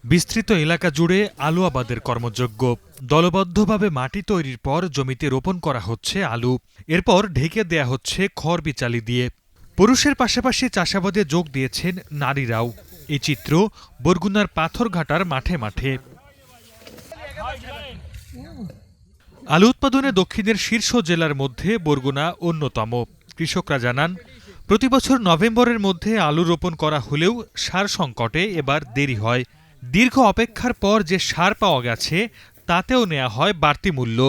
বিস্তৃত এলাকা জুড়ে আলু আবাদের কর্মযজ্ঞ। দলবদ্ধভাবে মাটি তৈরির পর জমিতে রোপণ করা হচ্ছে আলু। এরপর ঢেকে দেয়া হচ্ছে খড় বিচালি দিয়ে। পুরুষের পাশাপাশি চাষাবাদে যোগ দিয়েছেন নারীরাও। এই চিত্র বরগুনার পাথরঘাটার মাঠে মাঠে। আলু উৎপাদনে দক্ষিণের শীর্ষ জেলার মধ্যে বরগুনা অন্যতম। কৃষকরা জানান, প্রতিবছর নভেম্বরের মধ্যে আলু রোপণ করা হলেও সার সংকটে এবার দেরি হয়। দীর্ঘ অপেক্ষার পর যে সার পাওয়া গেছে তাতেও নেওয়া হয় বাড়তি মূল্য।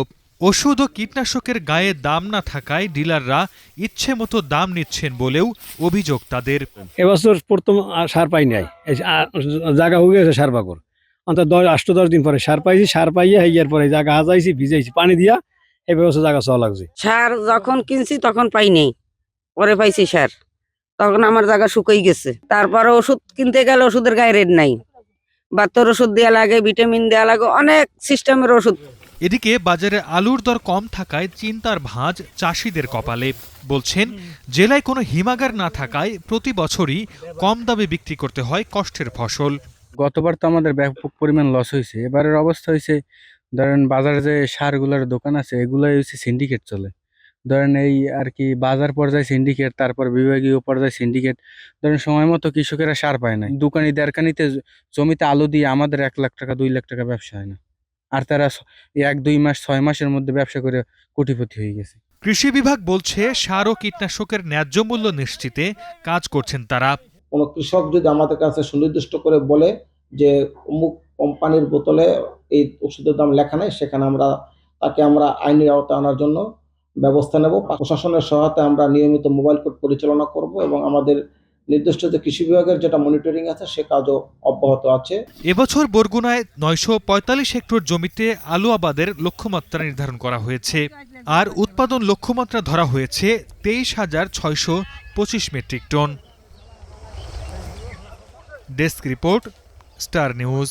ওষুধ ও কীটনাশকের গায়ে দাম না থাকায় ডিলাররা ইচ্ছে মতো দাম নিচ্ছেন বলেও অভিযোগ তাদের। এবছর প্রথম সার পাই নাই, জায়গা হয়ে গেছে সার বাকর অন্তত 8-10 দিন পরে সার পাইছি। সার পাইয়ে হইয়ার পরে জায়গা হাজাইছি, ভিজাইছি পানি দিয়া, এই ব্যবস্থা জায়গা চলা লাগছে। সার যখন কিনছি তখন পাই নাই, পরে পাইছি সার, তখন আমার জায়গা শুকিয়ে গেছে। তারপরে ওষুধ কিনতে গেলে ওষুধের গায়ে রেট নাই, বাতের ওষুধ দেওয়া লাগে, ভিটামিন দেওয়া লাগে, অনেক সিস্টেমের ওষুধ। এদিকে বাজারে আলুর দর কম থাকায় চিন্তার ভাঁজ চাষিদের কপালে। বলছেন, জেলায় কোনো হিমাগার না থাকায় প্রতি বছরই কম দামে বিক্রি করতে হয় কষ্টের ফসল। গতবার তো আমাদের ব্যাপক পরিমাণ লস হয়েছে। এবারের অবস্থা হয়েছে, ধরেন বাজারে যে সারগুলোর দোকান আছে এগুলাই হচ্ছে সিন্ডিকেট চলে। ধরেন এই আর কি বাজার পর্যায়ে সিন্ডিকেট, তারপর বিভাগীয় পর্যায়ে সিন্ডিকেট। ধরেন সময় মতো কৃষকেরা সার পায় না, দোকানি দেড়কানিতে জমিতে আলু দিয়ে আমাদের 1 লাখ টাকা 2 লাখ টাকা ব্যবসা হয় না, আর তারা 1-2 মাস 6 মাসের মধ্যে ব্যবসা করে কোটিপতি হয়ে গেছে। কৃষি বিভাগ বলছে, সার ও কীটনাশকের ন্যায্য মূল্য নিশ্চিতে কাজ করছেন তারা। কোনো কৃষক যদি আমাদের কাছে সুনির্দিষ্ট করে বলে যে অমুক কোম্পানির বোতলে এই ওষুধের দাম লেখা নেই, সেখানে তাকে আইনি আওতায় আনার জন্য ব্যবস্থা নেব। প্রশাসনের সহায়তায় আমরা নিয়মিত মোবাইল কোর্ট পরিচালনা করব এবং আমাদের নির্দিষ্ট যে কৃষি বিভাগের যেটা মনিটরিং আছে সে কাজও অব্যাহত আছে। এবছর বরগুনায় 945 হেক্টর জমিতে আলু আবাদের লক্ষ্যমাত্রা নির্ধারণ করা হয়েছে, আর উৎপাদন লক্ষ্যমাত্রা ধরা হয়েছে 23,625 metric ton. Desk report, Star news.